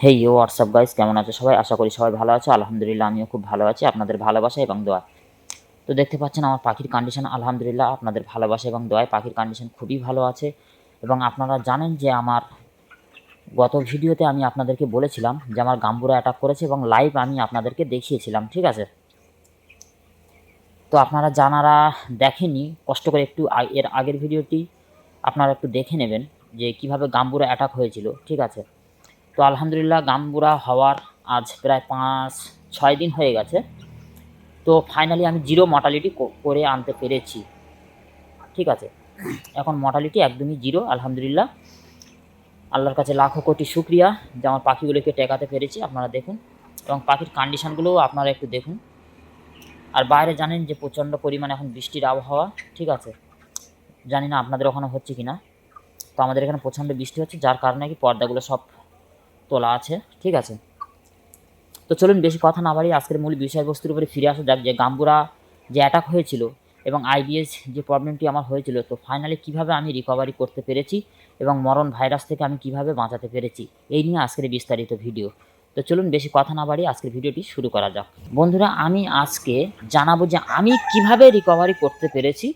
হেই WhatsApp guys, কেমন আছো সবাই? আশা করি সবাই ভালো আছো। আলহামদুলিল্লাহ আমিও খুব ভালো আছি, আপনাদের ভালোবাসা এবং দোয়া। তো দেখতে পাচ্ছেন আমার পাখির কন্ডিশন, আলহামদুলিল্লাহ আপনাদের ভালোবাসা এবং দোয়ায় পাখির কন্ডিশন খুবই ভালো আছে। এবং আপনারা জানেন যে আমার গত ভিডিওতে আমি আপনাদেরকে বলেছিলাম যে আমার গাম্বুরা অ্যাটাক করেছে এবং লাইভ আমি আপনাদেরকে দেখিয়েছিলাম, ঠিক আছে? তো আপনারা যারা দেখেননি কষ্ট করে একটু এর আগের ভিডিওটি আপনারা একটু দেখে নেবেন যে কিভাবে গাম্বুরা অ্যাটাক হয়েছিল, ঠিক আছে? তো আলহামদুলিল্লাহ গাম্বুরা হওয়ার আজ প্রায় 5-6 দিন হয়ে গেছে। তো ফাইনালি আমি জিরো মর্টালিটি করে আনতে পেরেছি, ঠিক আছে? এখন মর্টালিটি একদমই জিরো, আলহামদুলিল্লাহ। আল্লাহর কাছে লাখো কোটি শুকরিয়া যে আমার পাখিগুলোকে টেকাতে পেরেছি। আপনারা দেখুন এবং পাখির কন্ডিশনগুলোও আপনারা একটু দেখুন। আর বাইরে জানেন যে প্রচণ্ড পরিমাণে এখন বৃষ্টির আবহাওয়া, ঠিক আছে? জানি না আপনাদের ওখানে হচ্ছে কি না। তো আমাদের এখানে প্রচণ্ড বৃষ্টি হচ্ছে, যার কারণে কি পর্দাগুলো সব তোলা আছে, ঠিক আছে? তো চলুন বেশি কথা না বাড়িয়ে আজকের মূল বিষয়বস্তুর উপরে ফিরে আসা যাক, যে গাম্বুরা যে অ্যাটাক হয়েছিল এবং আইবিএস যে প্রবলেমটি আমার হয়েছিল, তো ফাইনালি কীভাবে আমি রিকভারি করতে পেরেছি এবং মরণ ভাইরাস থেকে আমি কিভাবে বাঁচাতে পেরেছি, এই নিয়ে আজকের বিস্তারিত ভিডিও। তো চলুন বেশি কথা না বাড়িয়ে আজকের ভিডিওটি শুরু করা যাক। বন্ধুরা, আমি আজকে জানাবো যে আমি কিভাবে রিকভারি করতে পেরেছি,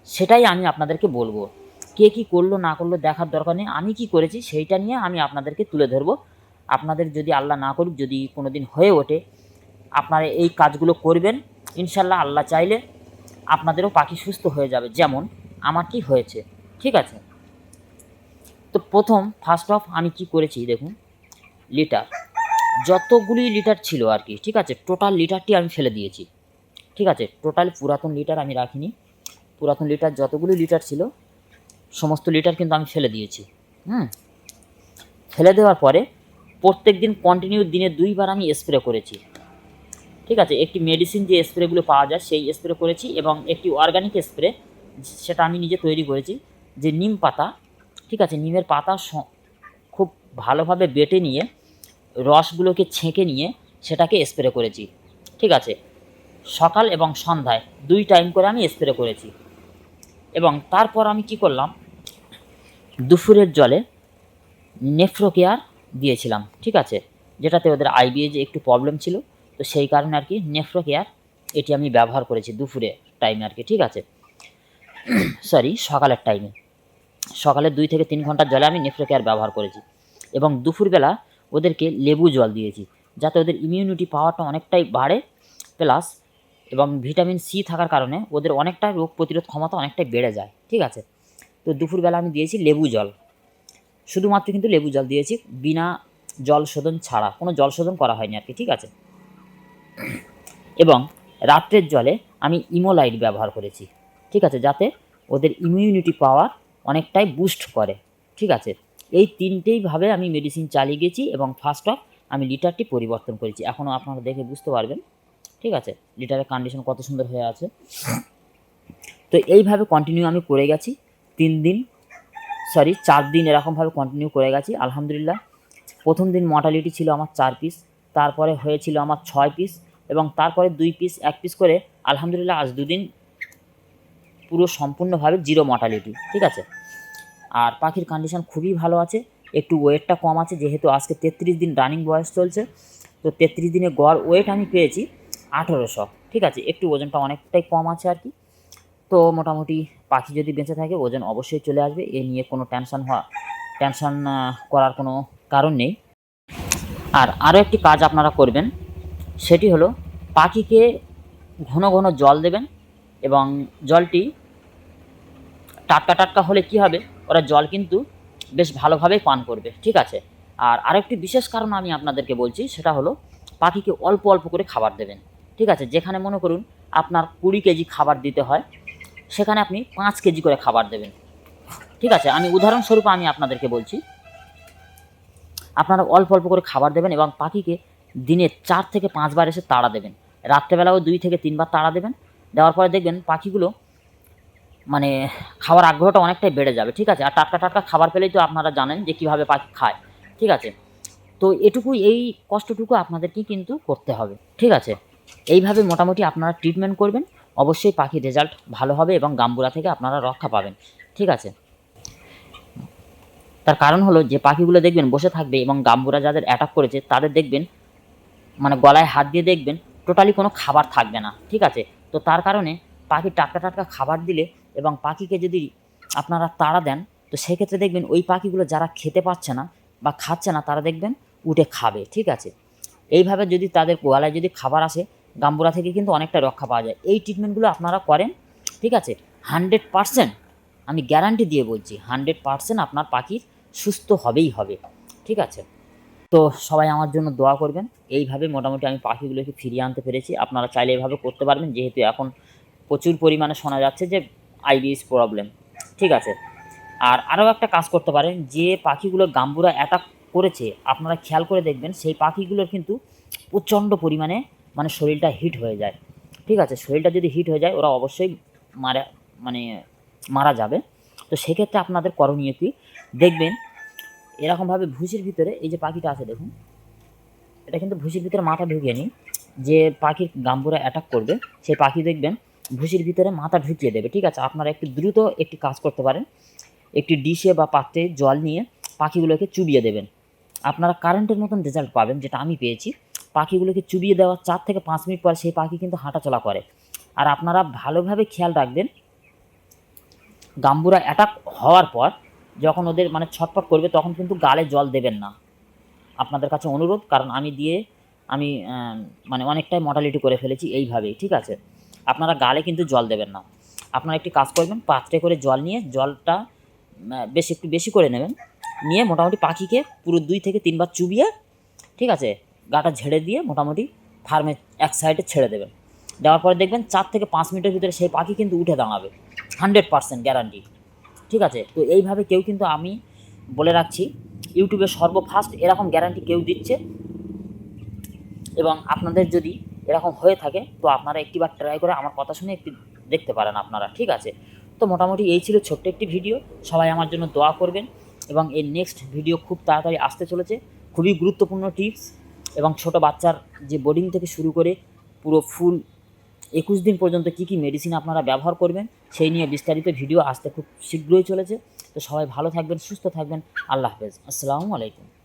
সেটাই আমি আপনাদেরকে বলবো। কে কী করলো না করলো দেখার দরকার নেই, আমি কি করেছি সেইটা নিয়ে আমি আপনাদেরকে তুলে ধরবো। আপনাদের যদি আল্লাহ না করুক যদি কোনো দিন হয়ে ওঠে আপনারা এই কাজগুলো করবেন, ইনশাল্লাহ আল্লাহ চাইলে আপনাদেরও পাখি সুস্থ হয়ে যাবে, যেমন আমারটি হয়েছে, ঠিক আছে? তো ফার্স্ট অফ আমি কি করেছি দেখুন। লিটার যতগুলি লিটার ছিল আর কি, ঠিক আছে, টোটাল লিটারটি আমি ফেলে দিয়েছি, ঠিক আছে? টোটাল পুরাতন লিটার আমি রাখিনি, পুরাতন লিটার যতগুলি লিটার ছিল সমস্ত লিটার কিন্তু আমি ফেলে দিয়েছি। ফেলে দেওয়ার পরে প্রত্যেক দিন কন্টিনিউ দিনে 2 বার আমি স্প্রে করেছি, ঠিক আছে? একটি মেডিসিন যে স্প্রেগুলো পাওয়া যায় সেই স্প্রে করেছি এবং একটি অর্গানিক স্প্রে, সেটা আমি নিজে তৈরি করেছি, যে নিম পাতা, ঠিক আছে? নিমের পাতা খুব ভালোভাবে বেটে নিয়ে রসগুলোকে ছেঁকে নিয়ে সেটাকে স্প্রে করেছি, ঠিক আছে? সকাল এবং সন্ধ্যায় 2 টাইম করে আমি স্প্রে করেছি। এবং তারপর আমি কি করলাম, দুপুরের জলে নেফ্রোকেয়ার দিয়েছিলাম, ঠিক আছে? যেটাতে ওদের আইবিএ যে একটু প্রবলেম ছিল, তো সেই কারণে আর কি নেফ্রোকেয়ার এটি আমি ব্যবহার করেছি দুপুরে টাইমে আর কি, ঠিক আছে? সকালের টাইমে, সকালে 2 থেকে 3 ঘন্টার জলে আমি নেফ্রোকেয়ার ব্যবহার করেছি। এবং দুপুরবেলা ওদেরকে লেবু জল দিয়েছি, যাতে ওদের ইমিউনিটি পাওয়ারটা অনেকটাই বাড়ে, প্লাস এবং ভিটামিন সি থাকার কারণে ওদের অনেকটা রোগ প্রতিরোধ ক্ষমতা অনেকটাই বেড়ে যায়, ঠিক আছে? তো দুপুরবেলা আমি দিয়েছি লেবু জল, শুধুমাত্র কিন্তু লেবু জল দিয়েছি, বিনা জল শোধন ছাড়া, কোনো জল শোধন করা হয়নি আর কি, ঠিক আছে? এবং রাত্রের জলে আমি ইমোলাইট ব্যবহার করেছি, ঠিক আছে, যাতে ওদের ইমিউনিটি পাওয়ার অনেকটাই বুস্ট করে, ঠিক আছে? এই তিনটেইভাবে আমি মেডিসিন চালিয়ে গেছি এবং ফার্স্ট অফ আমি লিটারটি পরিবর্তন করেছি, এখনও আপনারা দেখে বুঝতে পারবেন, ঠিক আছে? লিটারের কন্ডিশন কত সুন্দর হয়ে আছে। তো এইভাবে কন্টিনিউ আমি করে গেছি 4 দিন এরকমভাবে কন্টিনিউ করে গেছি, আলহামদুলিল্লাহ। প্রথম দিন মর্টালিটি ছিল আমার 4 পিস, তারপরে হয়েছিল আমার 6 পিস, এবং তারপরে 2 পিস 1 পিস করে, আলহামদুলিল্লাহ আজ 2 দিন পুরো সম্পূর্ণভাবে জিরো মর্টালিটি, ঠিক আছে? আর পাখির কন্ডিশন খুবই ভালো আছে, একটু ওয়েটটা কম আছে, যেহেতু আজকে 33 দিন রানিং বয়স চলছে। তো 33 দিনে গড় ওয়েট আমি পেয়েছি 1800, ঠিক আছে? একটু ওজনটা অনেকটাই কম আছে আর কি। তো মোটামুটি পাখি যদি বেঁচে থাকে ওজন অবশ্যই চলে আসবে, এ নিয়ে কোনো টেনশন করার কোনো কারণ নেই। আর আরও একটি কাজ আপনারা করবেন, সেটি হলো পাখিকে ঘন ঘন জল দেবেন, এবং জলটি টাটকা টাটকা হলে কি হবে, ওরা জল কিন্তু বেশ ভালোভাবেই পান করবে, ঠিক আছে? আর আরেকটি বিশেষ কারণ আমি আপনাদেরকে বলছি, সেটা হলো পাখিকে অল্প অল্প করে খাবার দেবেন, ঠিক আছে? যেখানে মনে করুন আপনার 20 কেজি খাবার দিতে হয়, সেখানে আপনি 5 কেজি করে খাবার দেবেন, ঠিক আছে? আমি উদাহরণস্বরূপ আমি আপনাদেরকে বলছি, আপনারা অল্প অল্প করে খাবার দেবেন এবং পাখিকে দিনে 4 থেকে 5 বার এসে তাড়া দেবেন, রাত্রেবেলাও 2 থেকে 3 বার তাড়া দেবেন। দেওয়ার পরে দেখবেন পাখিগুলো মানে খাওয়ার আগ্রহটা অনেকটাই বেড়ে যাবে, ঠিক আছে? আর টাটকা টাটকা খাবার পেলেই তো আপনারা জানেন যে কীভাবে পাখি খায়, ঠিক আছে? তো এই কষ্টটুকু আপনাদেরকে কিন্তু করতে হবে, ঠিক আছে? এইভাবে মোটামুটি আপনারা ট্রিটমেন্ট করবেন, অবশ্যই পাখির রেজাল্ট ভালো হবে এবং গাম্বুরা থেকে আপনারা রক্ষা পাবেন, ঠিক আছে? তার কারণ হলো যে পাখিগুলো দেখবেন বসে থাকবে এবং গাম্বুরা যাদের অ্যাটাক করেছে তাদের দেখবেন মানে গলায় হাত দিয়ে দেখবেন টোটালি কোনো খাবার থাকবে না, ঠিক আছে? তো তার কারণে পাখি টাটকা টাটকা খাবার দিলে এবং পাখিকে যদি আপনারা তাড়া দেন, তো সেক্ষেত্রে দেখবেন ওই পাখিগুলো যারা খেতে পাচ্ছে না বা খাচ্ছে না তারা দেখবেন উঠে খাবে, ঠিক আছে? এইভাবে যদি তাদের গলায় যদি খাবার আসে, গাম্বুরা থেকে কিন্তু অনেকটা রক্ষা পাওয়া যায়। এই ট্রিটমেন্টগুলো আপনারা করেন, ঠিক আছে? 100% আমি গ্যারান্টি দিয়ে বলছি 100% আপনার পাখির সুস্থ হবেই হবে, ঠিক আছে? তো সবাই আমার জন্য দোয়া করবেন। এইভাবে মোটামুটি আমি পাখিগুলোকে ফিরিয়ে আনতে পেরেছি। আপনারা চাইলে এভাবে করতে পারবেন, যেহেতু এখন প্রচুর পরিমাণে শোনা যাচ্ছে যে আইবিএস প্রবলেম, ঠিক আছে? আর আরও একটা কাজ করতে পারেন, যে পাখিগুলো গাম্বুরা অ্যাটাক করেছে আপনারা খেয়াল করে দেখবেন সেই পাখিগুলোর কিন্তু প্রচণ্ড পরিমাণে মানে শরীরটা হিট হয়ে যায়, ঠিক আছে? শরীরটা যদি হিট হয়ে যায় ওরা অবশ্যই মারা মানে মারা যাবে। তো সেক্ষেত্রে আপনাদের করণীয় কী দেখবেন, এরকমভাবে ভুসির ভিতরে এই যে পাখিটা আছে দেখুন, এটা কিন্তু ভুসির ভিতরে মাথা ঢুকিয়ে নিই। যে পাখির গাম্বুরা অ্যাটাক করবে সেই পাখি দেখবেন ভুসির ভিতরে মাথা ঢুকিয়ে দেবে, ঠিক আছে? আপনারা একটু দ্রুত একটি কাজ করতে পারেন, একটি ডিশে বা পাত্রে জল নিয়ে পাখিগুলোকে চুবিয়ে দেবেন। আপনারা কারেন্টের মতন রেজাল্ট পাবেন, যেটা আমি পেয়েছি। পাখিগুলোকে চুবিয়ে দেওয়ার 4 থেকে 5 মিনিট পর সেই পাখি কিন্তু হাঁটাচলা করে। আর আপনারা ভালোভাবে খেয়াল রাখবেন, গাম্বুরা অ্যাটাক হওয়ার পর যখন ওদের মানে ছটফট করবে তখন কিন্তু গালে জল দেবেন না। আপনাদের কাছে অনুরোধ, কারণ আমি মানে অনেকটাই মর্টালিটি করে ফেলেছি এইভাবেই, ঠিক আছে? আপনারা গালে কিন্তু জল দেবেন না। আপনারা একটি কাজ করবেন, পাত্রে করে জল নিয়ে জলটা একটু বেশি করে নেবেন, নিয়ে মোটামুটি পাখিকে পুরো 2 থেকে 3 বার চুবিয়ে, ঠিক আছে, গাটা ঝেড়ে দিয়ে মোটামুটি ফার্মে এক সাইডে ছেড়ে দেবেন। দেওয়ার পরে দেখবেন 4 থেকে 5 মিনিটের ভিতরে সেই পাখি কিন্তু উঠে দাঁড়াবে, 100% গ্যারান্টি, ঠিক আছে? তো এইভাবে কেউ কিন্তু, আমি বলে রাখছি, ইউটিউবে সর্বফার্স্ট এরকম গ্যারান্টি কেউ দিচ্ছে। এবং আপনাদের যদি এরকম হয়ে থাকে তো আপনারা একটিবার ট্রাই করে আমার কথা শুনে একটু দেখতে পারেন আপনারা, ঠিক আছে? তো মোটামুটি এই ছিল ছোট্ট একটি ভিডিও। সবাই আমার জন্য দোয়া করবেন এবং এর নেক্সট ভিডিও খুব তাড়াতাড়ি আসতে চলেছে। খুবই গুরুত্বপূর্ণ টিপস এবং ছোট বাচ্চার যে বোর্ডিং থেকে শুরু করে পুরো ফুল 21 দিন পর্যন্ত কী কী মেডিসিন আপনারা ব্যবহার করবেন সেই নিয়ে বিস্তারিত ভিডিও আসতে খুব শীঘ্রই চলেছে। তো সবাই ভালো থাকবেন, সুস্থ থাকবেন। আল্লাহ হাফেজ। আসসালামু আলাইকুম।